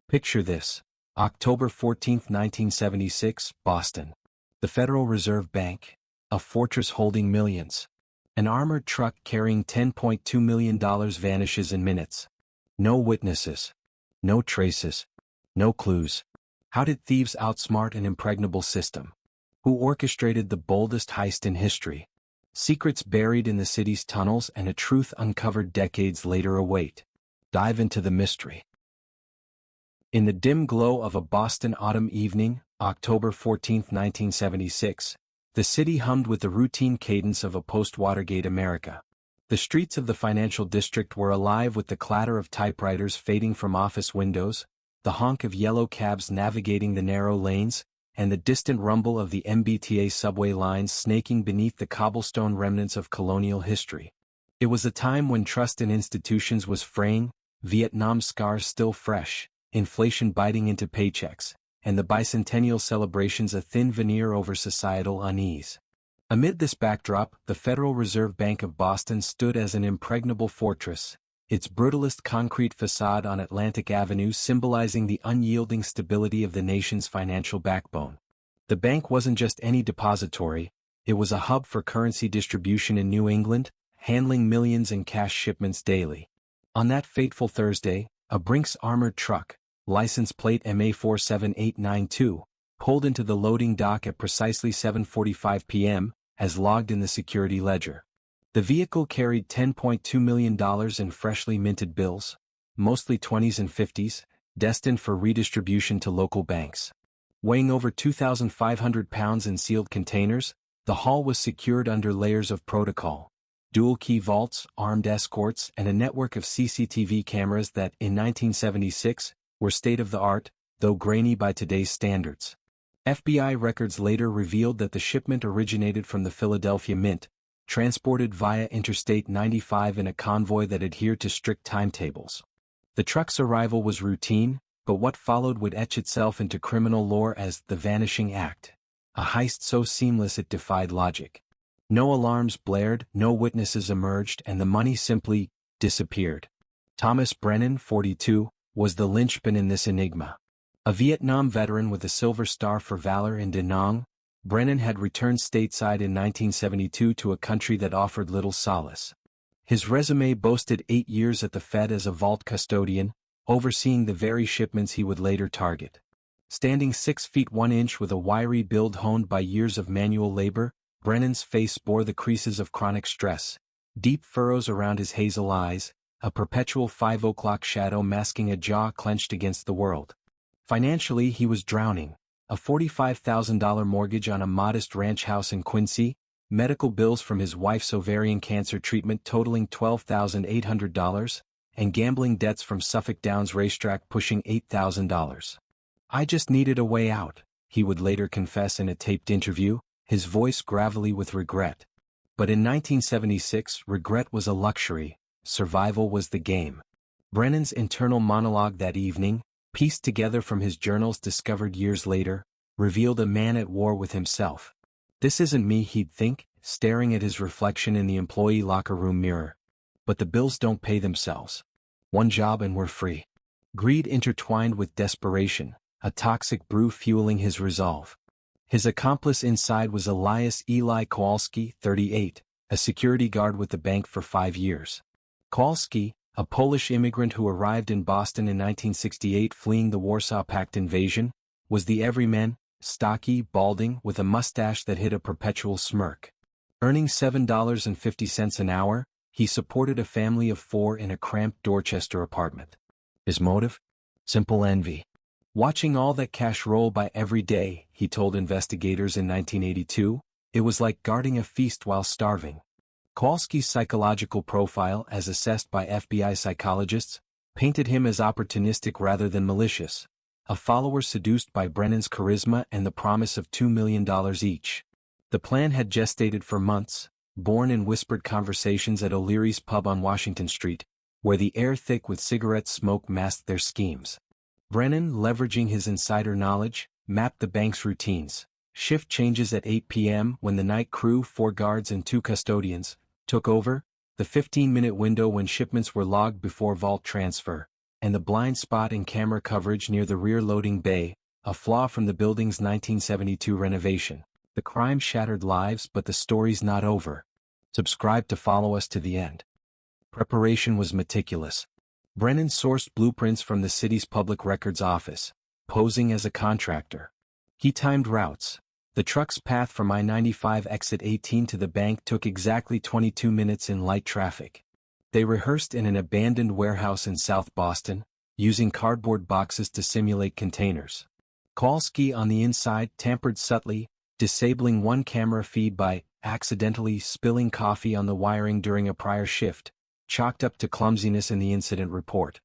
Picture this. October 14, 1976, Boston. The Federal Reserve Bank. A fortress holding millions. An armored truck carrying $10.2 million vanishes in minutes. No witnesses. No traces. No clues. How did thieves outsmart an impregnable system? Who orchestrated the boldest heist in history? Secrets buried in the city's tunnels and a truth uncovered decades later await. Dive into the mystery. In the dim glow of a Boston autumn evening, October 14, 1976, the city hummed with the routine cadence of a post-Watergate America. The streets of the financial district were alive with the clatter of typewriters fading from office windows, the honk of yellow cabs navigating the narrow lanes, and the distant rumble of the MBTA subway lines snaking beneath the cobblestone remnants of colonial history. It was a time when trust in institutions was fraying, Vietnam scars still fresh, inflation biting into paychecks, and the bicentennial celebrations a thin veneer over societal unease. Amid this backdrop, the Federal Reserve Bank of Boston stood as an impregnable fortress, its brutalist concrete facade on Atlantic Avenue symbolizing the unyielding stability of the nation's financial backbone. The bank wasn't just any depository, it was a hub for currency distribution in New England, handling millions in cash shipments daily. On that fateful Thursday, a Brinks armored truck, license plate MA47892, pulled into the loading dock at precisely 7:45 p.m., as logged in the security ledger. The vehicle carried $10.2 million in freshly minted bills, mostly 20s and 50s, destined for redistribution to local banks. Weighing over 2,500 pounds in sealed containers, the haul was secured under layers of protocol. Dual-key vaults, armed escorts, and a network of CCTV cameras that, in 1976, were state-of-the-art, though grainy by today's standards. FBI records later revealed that the shipment originated from the Philadelphia Mint, transported via Interstate 95 in a convoy that adhered to strict timetables. The truck's arrival was routine, but what followed would etch itself into criminal lore as the Vanishing Act, a heist so seamless it defied logic. No alarms blared, no witnesses emerged, and the money simply disappeared. Thomas Brennan, 42, was the linchpin in this enigma. A Vietnam veteran with a Silver Star for valor in Da Nang, Brennan had returned stateside in 1972 to a country that offered little solace. His resume boasted 8 years at the Fed as a vault custodian, overseeing the very shipments he would later target. Standing 6 feet 1 inch with a wiry build honed by years of manual labor, Brennan's face bore the creases of chronic stress, deep furrows around his hazel eyes, a perpetual 5 o'clock shadow masking a jaw clenched against the world. Financially, he was drowning. A $45,000 mortgage on a modest ranch house in Quincy, medical bills from his wife's ovarian cancer treatment totaling $12,800, and gambling debts from Suffolk Downs racetrack pushing $8,000. "I just needed a way out," he would later confess in a taped interview, his voice gravelly with regret. But in 1976, regret was a luxury, survival was the game. Brennan's internal monologue that evening, pieced together from his journals discovered years later, revealed a man at war with himself. "This isn't me," he'd think, staring at his reflection in the employee locker room mirror. "But the bills don't pay themselves. One job and we're free." Greed intertwined with desperation, a toxic brew fueling his resolve. His accomplice inside was Elias Eli Kowalski, 38, a security guard with the bank for 5 years. Kowalski, a Polish immigrant who arrived in Boston in 1968 fleeing the Warsaw Pact invasion, was the everyman, stocky, balding, with a mustache that hid a perpetual smirk. Earning $7.50 an hour, he supported a family of 4 in a cramped Dorchester apartment. His motive? Simple envy. "Watching all that cash roll by every day," he told investigators in 1982, "it was like guarding a feast while starving." Kowalski's psychological profile, as assessed by FBI psychologists, painted him as opportunistic rather than malicious, a follower seduced by Brennan's charisma and the promise of $2 million each. The plan had gestated for months, born in whispered conversations at O'Leary's pub on Washington Street, where the air thick with cigarette smoke masked their schemes. Brennan, leveraging his insider knowledge, mapped the bank's routines. Shift changes at 8 p.m. when the night crew, 4 guards and 2 custodians, took over, the 15-minute window when shipments were logged before vault transfer, and the blind spot in camera coverage near the rear loading bay, a flaw from the building's 1972 renovation. The crime shattered lives, but the story's not over. Subscribe to follow us to the end. Preparation was meticulous. Brennan sourced blueprints from the city's public records office, posing as a contractor. He timed routes. The truck's path from I-95 exit 18 to the bank took exactly 22 minutes in light traffic. They rehearsed in an abandoned warehouse in South Boston, using cardboard boxes to simulate containers. Kowalski on the inside tampered subtly, disabling one camera feed by accidentally spilling coffee on the wiring during a prior shift, chalked up to clumsiness in the incident report.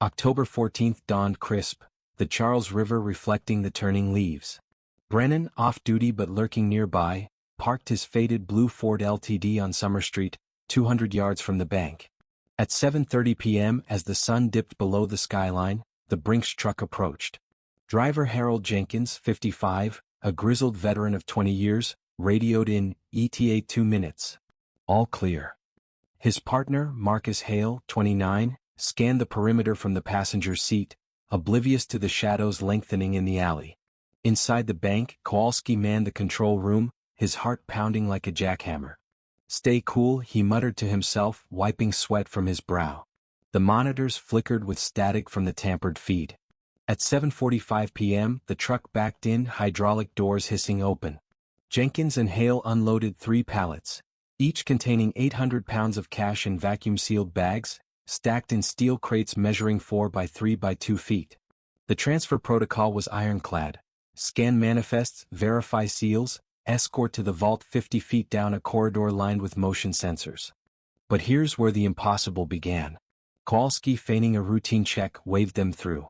October 14th dawned crisp, the Charles River reflecting the turning leaves. Brennan, off-duty but lurking nearby, parked his faded blue Ford LTD on Summer Street, 200 yards from the bank. At 7:30 p.m., as the sun dipped below the skyline, the Brinks truck approached. Driver Harold Jenkins, 55, a grizzled veteran of 20 years, radioed in, ETA 2 minutes. All clear. His partner, Marcus Hale, 29, scanned the perimeter from the passenger seat, oblivious to the shadows lengthening in the alley. Inside the bank, Kowalski manned the control room, his heart pounding like a jackhammer. Stay cool, he muttered to himself, wiping sweat from his brow. The monitors flickered with static from the tampered feed. At 7:45 p.m., the truck backed in, hydraulic doors hissing open. Jenkins and Hale unloaded 3 pallets, each containing 800 pounds of cash in vacuum-sealed bags, stacked in steel crates measuring 4 by 3 by 2 feet. The transfer protocol was ironclad. Scan manifests, verify seals, escort to the vault 50 feet down a corridor lined with motion sensors. But here's where the impossible began. Kowalski, feigning a routine check, waved them through.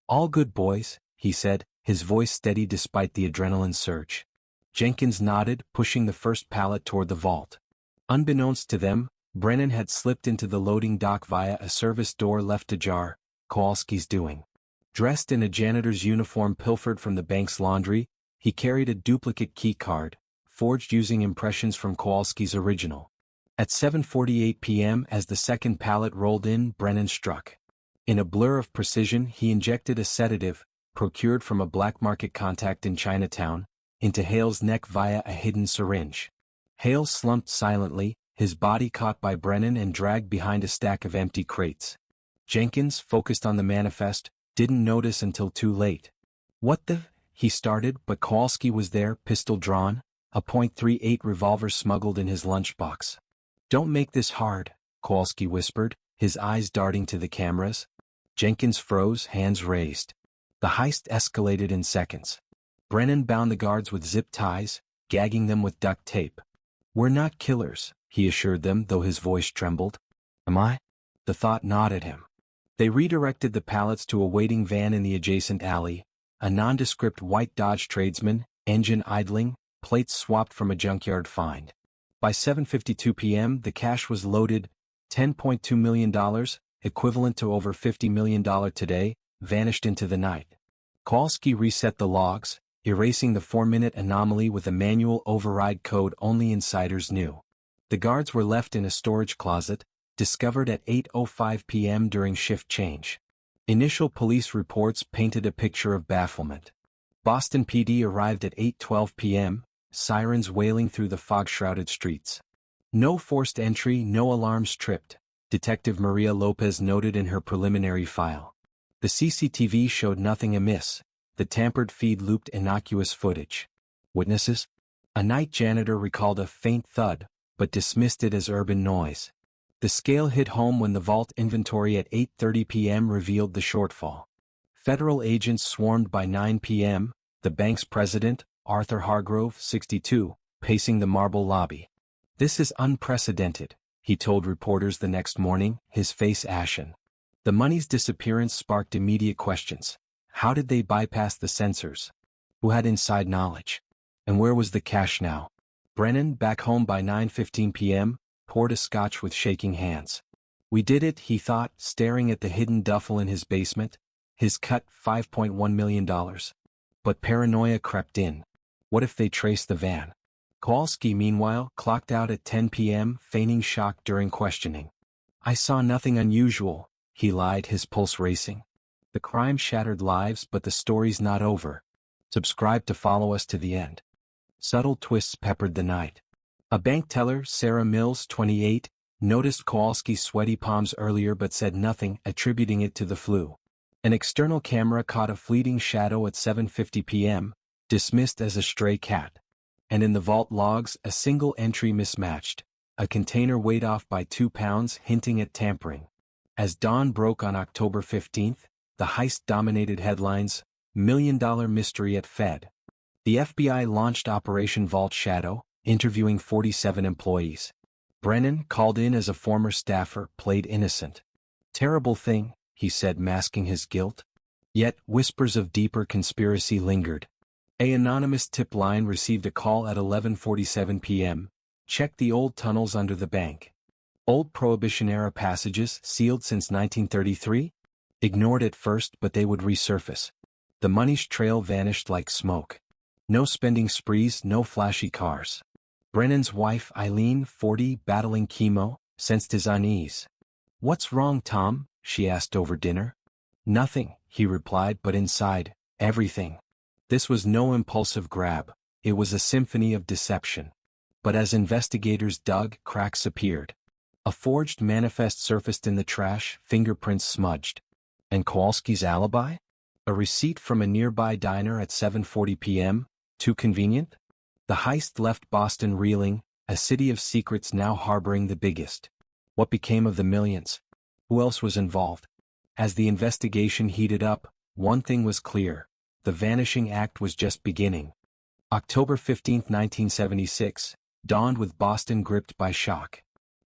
"All good, boys," he said, his voice steady despite the adrenaline surge. Jenkins nodded, pushing the first pallet toward the vault. Unbeknownst to them, Brennan had slipped into the loading dock via a service door left ajar, Kowalski's doing. Dressed in a janitor's uniform pilfered from the bank's laundry, he carried a duplicate key card, forged using impressions from Kowalski's original. At 7:48 p.m., as the second pallet rolled in, Brennan struck. In a blur of precision, he injected a sedative, procured from a black market contact in Chinatown, into Hale's neck via a hidden syringe. Hale slumped silently, his body caught by Brennan and dragged behind a stack of empty crates. Jenkins, focused on the manifest, didn't notice until too late. "What the?" he started, but Kowalski was there, pistol drawn, a .38 revolver smuggled in his lunchbox. "Don't make this hard," Kowalski whispered, his eyes darting to the cameras. Jenkins froze, hands raised. The heist escalated in seconds. Brennan bound the guards with zip ties, gagging them with duct tape. "We're not killers," he assured them, though his voice trembled. "Am I?" The thought gnawed at him. They redirected the pallets to a waiting van in the adjacent alley, a nondescript white Dodge Tradesman, engine idling, plates swapped from a junkyard find. By 7:52 p.m., the cash was loaded, $10.2 million, equivalent to over $50 million today, vanished into the night. Kowalski reset the logs, erasing the 4-minute anomaly with a manual override code only insiders knew. The guards were left in a storage closet, discovered at 8:05 p.m. during shift change. Initial police reports painted a picture of bafflement. Boston PD arrived at 8:12 p.m., sirens wailing through the fog-shrouded streets. "No forced entry, no alarms tripped," Detective Maria Lopez noted in her preliminary file. The CCTV showed nothing amiss. The tampered feed looped innocuous footage. Witnesses? A night janitor recalled a faint thud, but dismissed it as urban noise. The scale hit home when the vault inventory at 8:30 p.m. revealed the shortfall. Federal agents swarmed by 9 p.m., the bank's president, Arthur Hargrove, 62, pacing the marble lobby. "This is unprecedented," he told reporters the next morning, his face ashen. The money's disappearance sparked immediate questions. How did they bypass the censors? Who had inside knowledge? And where was the cash now? Brennan, back home by 9:15 p.m., poured a scotch with shaking hands. "We did it," he thought, staring at the hidden duffel in his basement. His cut, $5.1 million. But paranoia crept in. What if they traced the van? Kowalski, meanwhile, clocked out at 10 p.m., feigning shock during questioning. "I saw nothing unusual," he lied, his pulse racing. The crime shattered lives, but the story's not over. Subscribe to follow us to the end. Subtle twists peppered the night. A bank teller, Sarah Mills, 28, noticed Kowalski's sweaty palms earlier but said nothing, attributing it to the flu. An external camera caught a fleeting shadow at 7:50 p.m., dismissed as a stray cat. And in the vault logs, a single entry mismatched. A container weighed off by 2 pounds, hinting at tampering. As dawn broke on October 15th, the heist dominated headlines, $1 million mystery at Fed. The FBI launched Operation Vault Shadow, interviewing 47 employees. Brennan, called in as a former staffer, played innocent. Terrible thing, he said, masking his guilt. Yet, whispers of deeper conspiracy lingered. An anonymous tip line received a call at 11:47 p.m. Check the old tunnels under the bank. Old Prohibition-era passages, sealed since 1933? Ignored at first, but they would resurface. The money's trail vanished like smoke. No spending sprees, no flashy cars. Brennan's wife, Eileen, 40, battling chemo, sensed his unease. "What's wrong, Tom?" she asked over dinner. "Nothing," he replied, but inside, everything. This was no impulsive grab, it was a symphony of deception. But as investigators dug, cracks appeared. A forged manifest surfaced in the trash, fingerprints smudged. And Kowalski's alibi? A receipt from a nearby diner at 7:40 p.m., too convenient? The heist left Boston reeling, a city of secrets now harboring the biggest. What became of the millions? Who else was involved? As the investigation heated up, one thing was clear: the vanishing act was just beginning. October 15, 1976, dawned with Boston gripped by shock.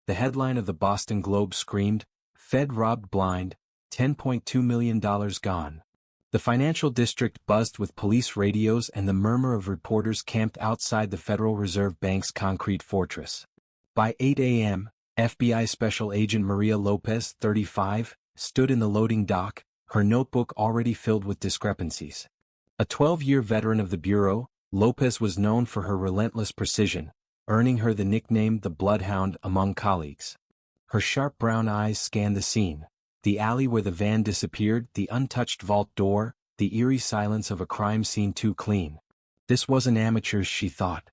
The headline of the Boston Globe screamed, "Fed robbed blind, $10.2 million gone." The financial district buzzed with police radios and the murmur of reporters camped outside the Federal Reserve Bank's concrete fortress. By 8 a.m., FBI Special Agent Maria Lopez, 35, stood in the loading dock, her notebook already filled with discrepancies. A 12-year veteran of the Bureau, Lopez was known for her relentless precision, earning her the nickname the Bloodhound among colleagues. Her sharp brown eyes scanned the scene. The alley where the van disappeared, the untouched vault door, the eerie silence of a crime scene too clean. This wasn't amateurs, she thought.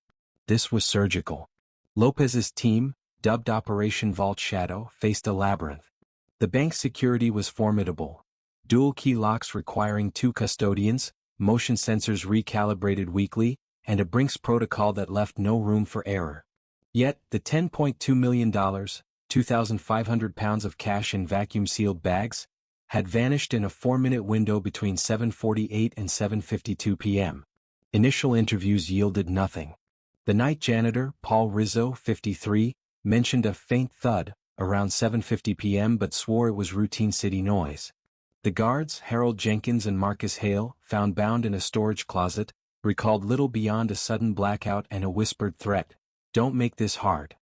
This was surgical. Lopez's team, dubbed Operation Vault Shadow, faced a labyrinth. The bank's security was formidable. Dual key locks requiring 2 custodians, motion sensors recalibrated weekly, and a Brinks protocol that left no room for error. Yet, the $10.2 million, 2,500 pounds of cash in vacuum-sealed bags, had vanished in a 4-minute window between 7:48 and 7:52 p.m. Initial interviews yielded nothing. The night janitor, Paul Rizzo, 53, mentioned a faint thud around 7:50 p.m. but swore it was routine city noise. The guards, Harold Jenkins and Marcus Hale, found bound in a storage closet, recalled little beyond a sudden blackout and a whispered threat, "Don't make this hard."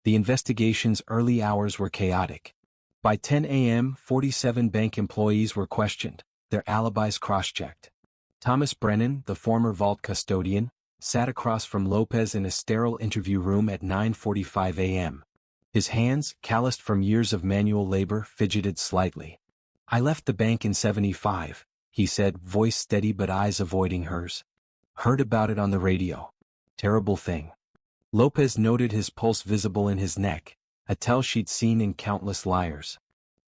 The investigation's early hours were chaotic. By 10 a.m., 47 bank employees were questioned, their alibis cross-checked. Thomas Brennan, the former vault custodian, sat across from Lopez in a sterile interview room at 9:45 a.m. His hands, calloused from years of manual labor, fidgeted slightly. "I left the bank in '75, he said, voice steady but eyes avoiding hers. "Heard about it on the radio. Terrible thing." Lopez noted his pulse visible in his neck, a tell she'd seen in countless liars.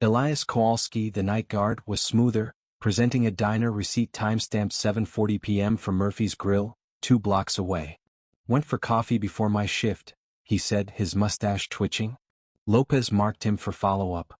Elias Kowalski, the night guard, was smoother, presenting a diner receipt timestamped 7:40 p.m. from Murphy's Grill, 2 blocks away. "Went for coffee before my shift," he said, his mustache twitching. Lopez marked him for follow-up.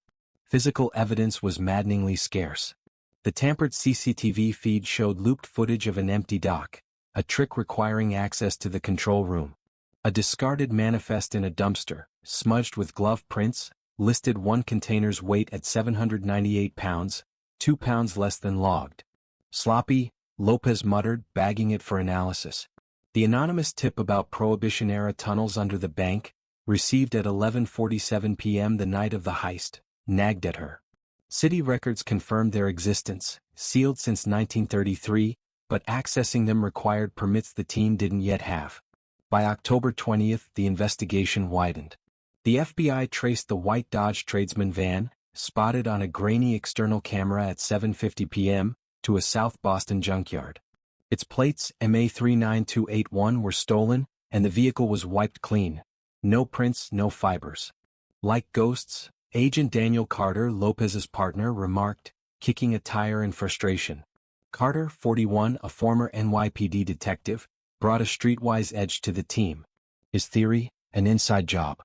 Physical evidence was maddeningly scarce. The tampered CCTV feed showed looped footage of an empty dock, a trick requiring access to the control room. A discarded manifest in a dumpster, smudged with glove prints, listed one container's weight at 798 pounds, 2 pounds less than logged. "Sloppy," Lopez muttered, bagging it for analysis. The anonymous tip about Prohibition-era tunnels under the bank, received at 11:47 p.m. the night of the heist, nagged at her. City records confirmed their existence, sealed since 1933, but accessing them required permits the team didn't yet have. By October 20th, the investigation widened. The FBI traced the white Dodge tradesman van, spotted on a grainy external camera at 7:50 p.m., to a South Boston junkyard. Its plates, MA39281, were stolen, and the vehicle was wiped clean. No prints, no fibers. Like ghosts, Agent Daniel Carter, Lopez's partner, remarked, kicking a tire in frustration. Carter, 41, a former NYPD detective, brought a streetwise edge to the team. His theory, an inside job.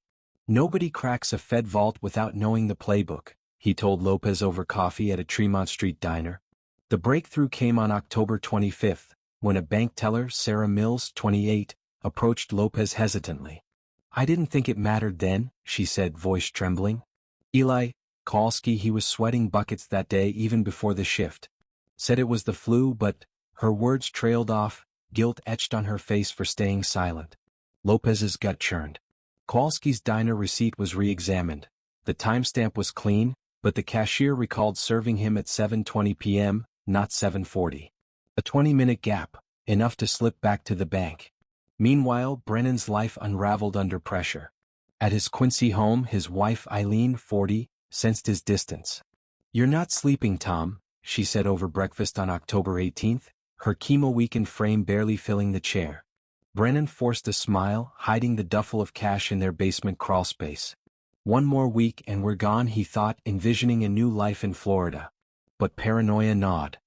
Nobody cracks a Fed vault without knowing the playbook, he told Lopez over coffee at a Tremont Street diner. The breakthrough came on October 25, when a bank teller, Sarah Mills, 28, approached Lopez hesitantly. I didn't think it mattered then, she said, voice trembling. Eli Kowalski, he was sweating buckets that day even before the shift. Said it was the flu, but, her words trailed off, guilt etched on her face for staying silent. Lopez's gut churned. Kowalski's diner receipt was re-examined. The timestamp was clean, but the cashier recalled serving him at 7:20 p.m., not 7:40. A 20-minute gap, enough to slip back to the bank. Meanwhile, Brennan's life unraveled under pressure. At his Quincy home, his wife Eileen, 40, sensed his distance. You're not sleeping, Tom, she said over breakfast on October 18, her chemo-weakened frame barely filling the chair. Brennan forced a smile, hiding the duffel of cash in their basement crawlspace. One more week and we're gone, he thought, envisioning a new life in Florida. But paranoia gnawed.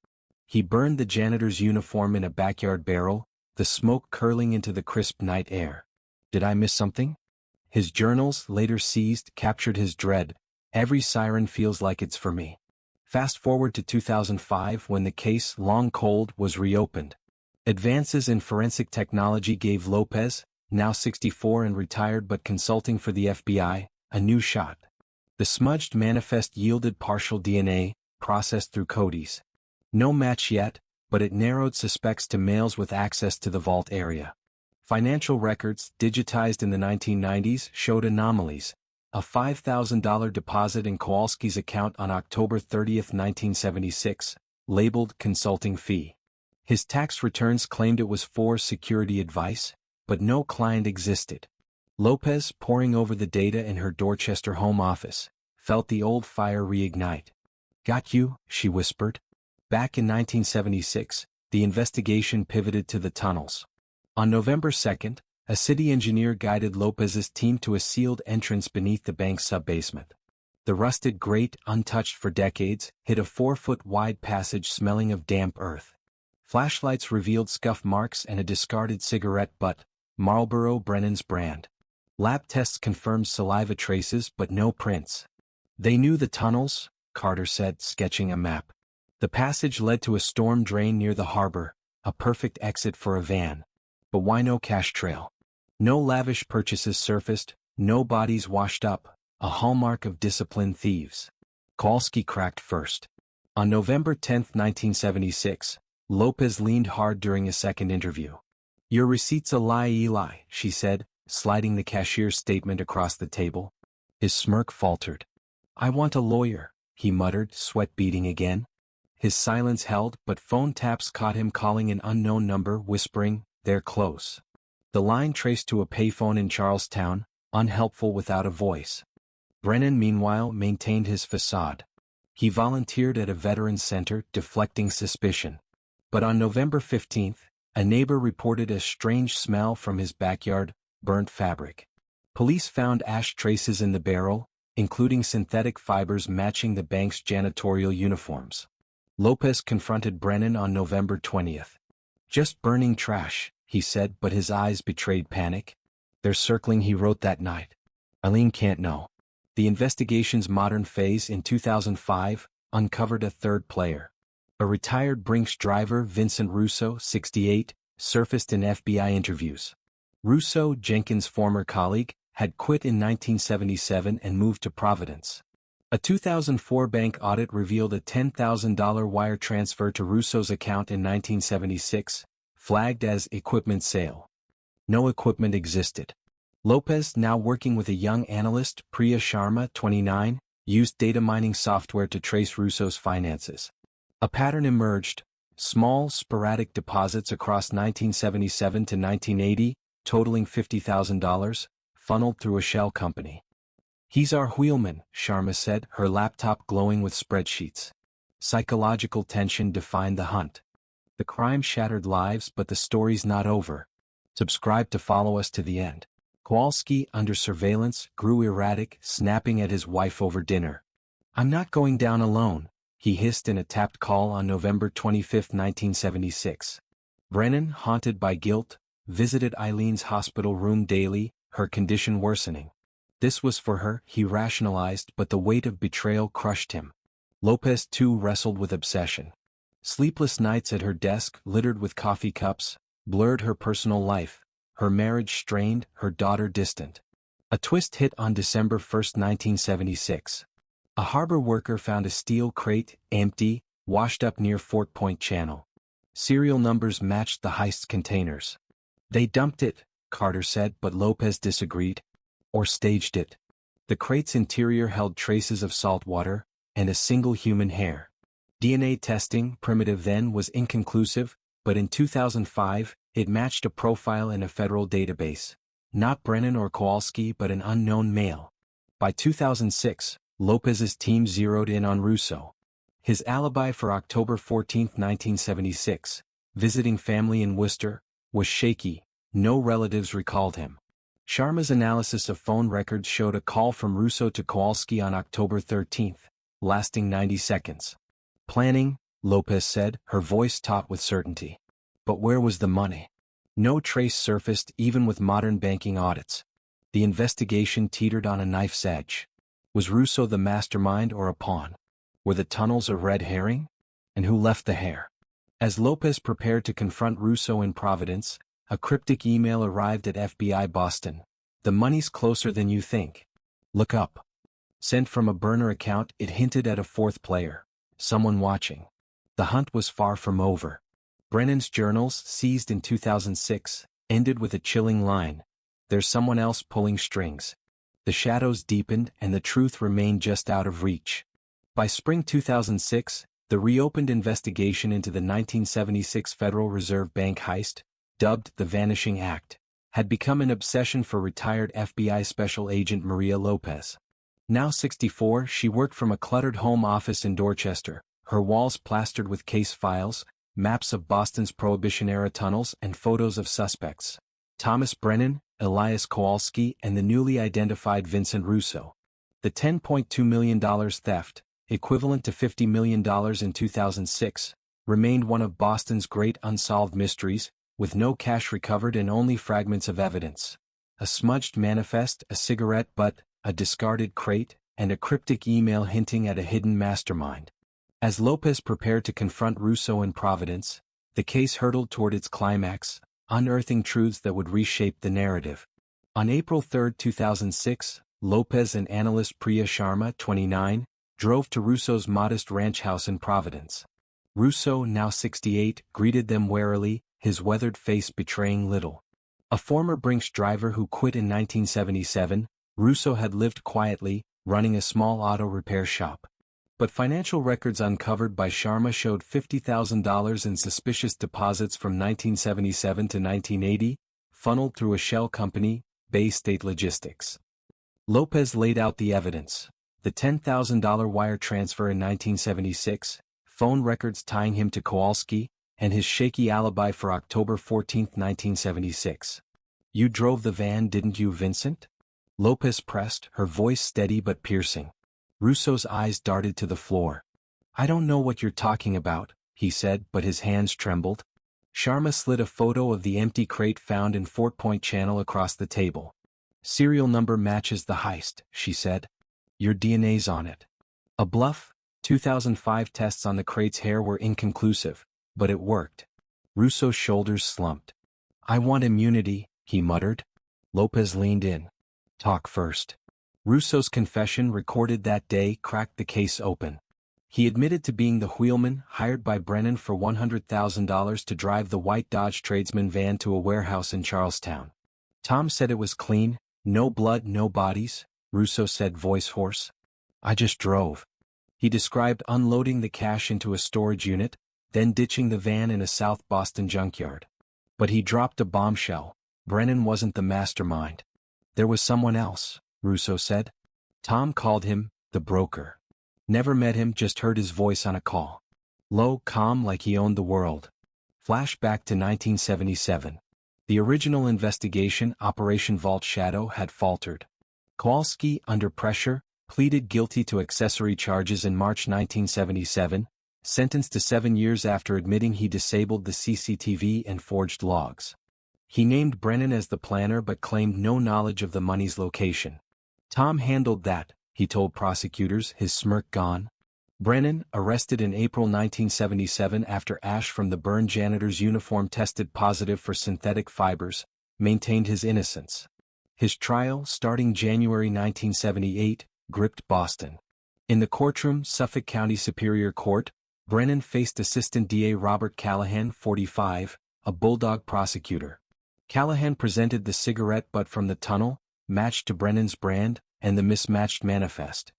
He burned the janitor's uniform in a backyard barrel, the smoke curling into the crisp night air. Did I miss something? His journals, later seized, captured his dread. Every siren feels like it's for me. Fast forward to 2005 when the case, long cold, was reopened. Advances in forensic technology gave Lopez, now 64 and retired but consulting for the FBI, a new shot. The smudged manifest yielded partial DNA, processed through Cody's. No match yet, but it narrowed suspects to males with access to the vault area. Financial records, digitized in the 1990s, showed anomalies. A $5,000 deposit in Kowalski's account on October 30, 1976, labeled consulting fee. His tax returns claimed it was for security advice, but no client existed. Lopez, poring over the data in her Dorchester home office, felt the old fire reignite. Got you, she whispered. Back in 1976, the investigation pivoted to the tunnels. On November 2, a city engineer guided Lopez's team to a sealed entrance beneath the bank's sub-basement. The rusted grate, untouched for decades, hid a 4-foot-wide passage smelling of damp earth. Flashlights revealed scuff marks and a discarded cigarette butt, Marlboro, Brennan's brand. Lab tests confirmed saliva traces but no prints. They knew the tunnels, Carter said, sketching a map. The passage led to a storm drain near the harbor, a perfect exit for a van. But why no cash trail? No lavish purchases surfaced, no bodies washed up, a hallmark of disciplined thieves. Kowalski cracked first. On November 10, 1976, Lopez leaned hard during a second interview. Your receipt's a lie, Eli, she said, sliding the cashier's statement across the table. His smirk faltered. I want a lawyer, he muttered, sweat beading again. His silence held, but phone taps caught him calling an unknown number, whispering, they're close. The line traced to a payphone in Charlestown, unhelpful without a voice. Brennan, meanwhile, maintained his facade. He volunteered at a veterans center, deflecting suspicion. But on November 15, a neighbor reported a strange smell from his backyard, burnt fabric. Police found ash traces in the barrel, including synthetic fibers matching the bank's janitorial uniforms. Lopez confronted Brennan on November 20. Just burning trash, he said, but his eyes betrayed panic. They're circling, he wrote that night. Eileen can't know. The investigation's modern phase in 2005 uncovered a third player. A retired Brinks driver, Vincent Russo, 68, surfaced in FBI interviews. Russo, Jenkins' former colleague, had quit in 1977 and moved to Providence. A 2004 bank audit revealed a $10,000 wire transfer to Russo's account in 1976, flagged as equipment sale. No equipment existed. Lopez, now working with a young analyst, Priya Sharma, 29, used data mining software to trace Russo's finances. A pattern emerged: small, sporadic deposits across 1977 to 1980, totaling $50,000, funneled through a shell company. He's our wheelman, Sharma said, her laptop glowing with spreadsheets. Psychological tension defined the hunt. The crime shattered lives, but the story's not over. Subscribe to follow us to the end. Kowalski, under surveillance, grew erratic, snapping at his wife over dinner. "I'm not going down alone," he hissed in a tapped call on November 25, 1976. Brennan, haunted by guilt, visited Eileen's hospital room daily, her condition worsening. This was for her, he rationalized, but the weight of betrayal crushed him. Lopez too wrestled with obsession. Sleepless nights at her desk, littered with coffee cups, blurred her personal life, her marriage strained, her daughter distant. A twist hit on December 1, 1976. A harbor worker found a steel crate, empty, washed up near Fort Point Channel. Serial numbers matched the heist's containers. "They dumped it," Carter said, but Lopez disagreed. "Or staged it." The crate's interior held traces of salt water, and a single human hair. DNA testing, primitive then, was inconclusive, but in 2005, it matched a profile in a federal database. Not Brennan or Kowalski, but an unknown male. By 2006, Lopez's team zeroed in on Russo. His alibi for October 14, 1976, visiting family in Worcester, was shaky. No relatives recalled him. Sharma's analysis of phone records showed a call from Russo to Kowalski on October 13, lasting 90 seconds. "Planning," Lopez said, her voice taut with certainty. But where was the money? No trace surfaced, even with modern banking audits. The investigation teetered on a knife's edge. Was Russo the mastermind or a pawn? Were the tunnels a red herring? And who left the hair? As Lopez prepared to confront Russo in Providence, a cryptic email arrived at FBI Boston. "The money's closer than you think. Look up." Sent from a burner account, it hinted at a fourth player. Someone watching. The hunt was far from over. Brennan's journals, seized in 2006, ended with a chilling line. "There's someone else pulling strings." The shadows deepened and the truth remained just out of reach. By spring 2006, the reopened investigation into the 1976 Federal Reserve Bank heist, dubbed the Vanishing Act, had become an obsession for retired FBI Special Agent Maria Lopez. Now 64, she worked from a cluttered home office in Dorchester, her walls plastered with case files, maps of Boston's Prohibition-era tunnels and photos of suspects. Thomas Brennan, Elias Kowalski, and the newly identified Vincent Russo. The $10.2 million theft, equivalent to $50 million in 2006, remained one of Boston's great unsolved mysteries, with no cash recovered and only fragments of evidence. A smudged manifest, a cigarette butt, a discarded crate, and a cryptic email hinting at a hidden mastermind. As Lopez prepared to confront Russo in Providence, the case hurtled toward its climax, unearthing truths that would reshape the narrative. On April 3, 2006, Lopez and analyst Priya Sharma, 29, drove to Russo's modest ranch house in Providence. Russo, now 68, greeted them warily, his weathered face betraying little. A former Brinks driver who quit in 1977, Russo had lived quietly, running a small auto repair shop. But financial records uncovered by Sharma showed $50,000 in suspicious deposits from 1977 to 1980, funneled through a shell company, Bay State Logistics. Lopez laid out the evidence. The $10,000 wire transfer in 1976, phone records tying him to Kowalski, and his shaky alibi for October 14, 1976. "You drove the van, didn't you, Vincent?" Lopez pressed, her voice steady but piercing. Russo's eyes darted to the floor. "I don't know what you're talking about," he said, but his hands trembled. Sharma slid a photo of the empty crate found in Fort Point Channel across the table. "Serial number matches the heist," she said. "Your DNA's on it." A bluff? 2005 tests on the crate's hair were inconclusive, but it worked. Russo's shoulders slumped. "I want immunity," he muttered. Lopez leaned in. "Talk first." Russo's confession, recorded that day, cracked the case open. He admitted to being the wheelman hired by Brennan for $100,000 to drive the white Dodge tradesman van to a warehouse in Charlestown. Tom said it was clean, no blood, no bodies, Russo said, voice hoarse. "I just drove." He described unloading the cash into a storage unit, then ditching the van in a South Boston junkyard. But he dropped a bombshell. Brennan wasn't the mastermind. There was someone else, Russo said. Tom called him the broker. Never met him, just heard his voice on a call. Low, calm, like he owned the world. Flashback to 1977. The original investigation, Operation Vault Shadow, had faltered. Kowalski, under pressure, pleaded guilty to accessory charges in March 1977, sentenced to 7 years after admitting he disabled the CCTV and forged logs. He named Brennan as the planner but claimed no knowledge of the money's location. Tom handled that, he told prosecutors, his smirk gone. Brennan, arrested in April 1977 after ash from the burned janitor's uniform tested positive for synthetic fibers, maintained his innocence. His trial, starting January 1978, gripped Boston. In the courtroom, Suffolk County Superior Court, Brennan faced Assistant DA Robert Callahan, 45, a bulldog prosecutor. Callahan presented the cigarette butt from the tunnel, matched to Brennan's brand, and the mismatched manifest.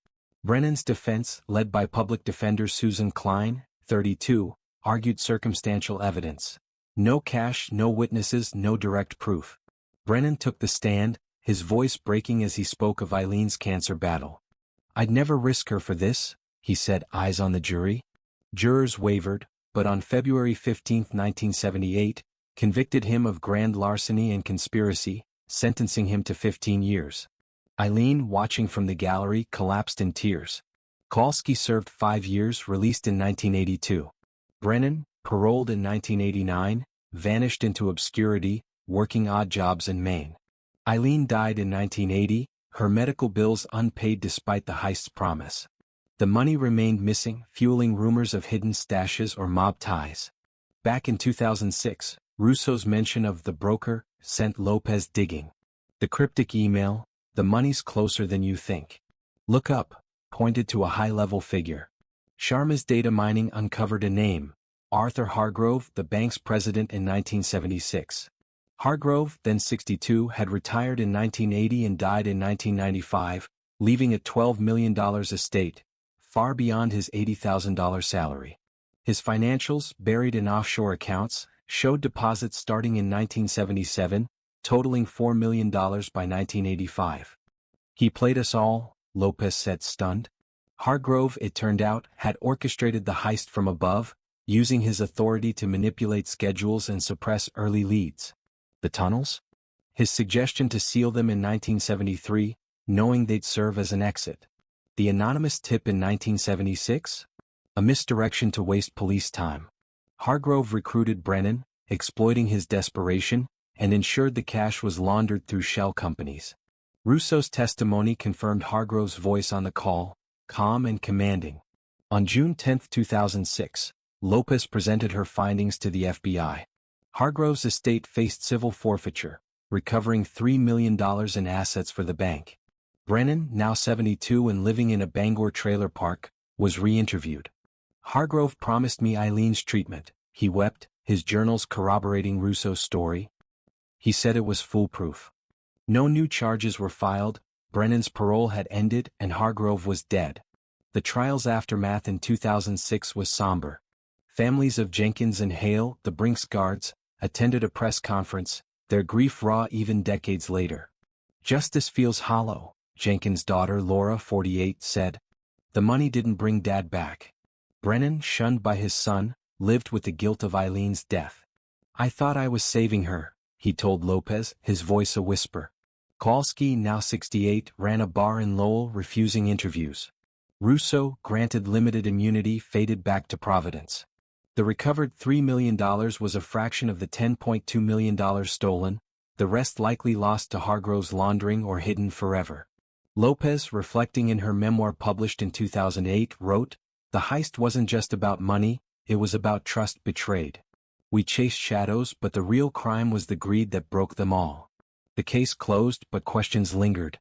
Brennan's defense, led by public defender Susan Klein, 32, argued circumstantial evidence. No cash, no witnesses, no direct proof. Brennan took the stand, his voice breaking as he spoke of Eileen's cancer battle. "I'd never risk her for this," he said, eyes on the jury. Jurors wavered, but on February 15, 1978, convicted him of grand larceny and conspiracy, sentencing him to 15 years. Eileen, watching from the gallery, collapsed in tears. Kowalski served 5 years, released in 1982. Brennan, paroled in 1989, vanished into obscurity, working odd jobs in Maine. Eileen died in 1980, her medical bills unpaid despite the heist's promise. The money remained missing, fueling rumors of hidden stashes or mob ties. Back in 2006, Russo's mention of the broker sent Lopez digging. The cryptic email, "The money's closer than you think. Look up," pointed to a high-level figure. Sharma's data mining uncovered a name, Arthur Hargrove, the bank's president in 1976. Hargrove, then 62, had retired in 1980 and died in 1995, leaving a $12 million estate, far beyond his $80,000 salary. His financials, buried in offshore accounts, showed deposits starting in 1977, totaling $4 million by 1985. "He played us all," Lopez said, stunned. Hargrove, it turned out, had orchestrated the heist from above, using his authority to manipulate schedules and suppress early leads. The tunnels? His suggestion to seal them in 1973, knowing they'd serve as an exit. The anonymous tip in 1976? A misdirection to waste police time. Hargrove recruited Brennan, exploiting his desperation, and ensured the cash was laundered through shell companies. Russo's testimony confirmed Hargrove's voice on the call, calm and commanding. On June 10, 2006, Lopez presented her findings to the FBI. Hargrove's estate faced civil forfeiture, recovering $3 million in assets for the bank. Brennan, now 72 and living in a Bangor trailer park, was re-interviewed. "Hargrove promised me Eileen's treatment," he wept, his journals corroborating Russo's story. "He said it was foolproof." No new charges were filed, Brennan's parole had ended and Hargrove was dead. The trial's aftermath in 2006 was somber. Families of Jenkins and Hale, the Brinks guards, attended a press conference, their grief raw even decades later. "Justice feels hollow," Jenkins' daughter Laura, 48, said. "The money didn't bring Dad back." Brennan, shunned by his son, lived with the guilt of Eileen's death. "I thought I was saving her," he told Lopez, his voice a whisper. Kowalski, now 68, ran a bar in Lowell, refusing interviews. Russo, granted limited immunity, faded back to Providence. The recovered $3 million was a fraction of the $10.2 million stolen, the rest likely lost to Hargrove's laundering or hidden forever. Lopez, reflecting in her memoir published in 2008, wrote, "The heist wasn't just about money, it was about trust betrayed. We chased shadows, but the real crime was the greed that broke them all." The case closed, but questions lingered.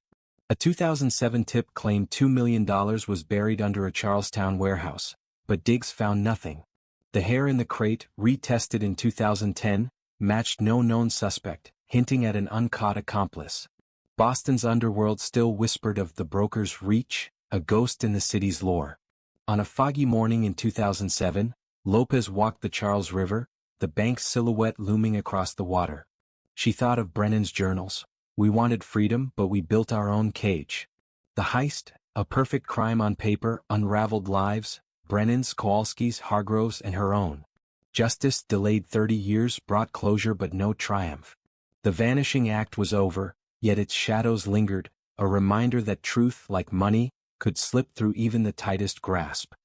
A 2007 tip claimed $2 million was buried under a Charlestown warehouse, but digs found nothing. The hair in the crate, retested in 2010, matched no known suspect, hinting at an uncaught accomplice. Boston's underworld still whispered of the broker's reach, a ghost in the city's lore. On a foggy morning in 2007, Lopez walked the Charles River, the bank's silhouette looming across the water. She thought of Brennan's journals. "We wanted freedom, but we built our own cage." The Heist, a perfect crime on paper, unraveled lives, Brennan's, Kowalski's, Hargrove's, and her own. Justice, delayed 30 years, brought closure but no triumph. The vanishing act was over, yet its shadows lingered, a reminder that truth, like money, could slip through even the tightest grasp.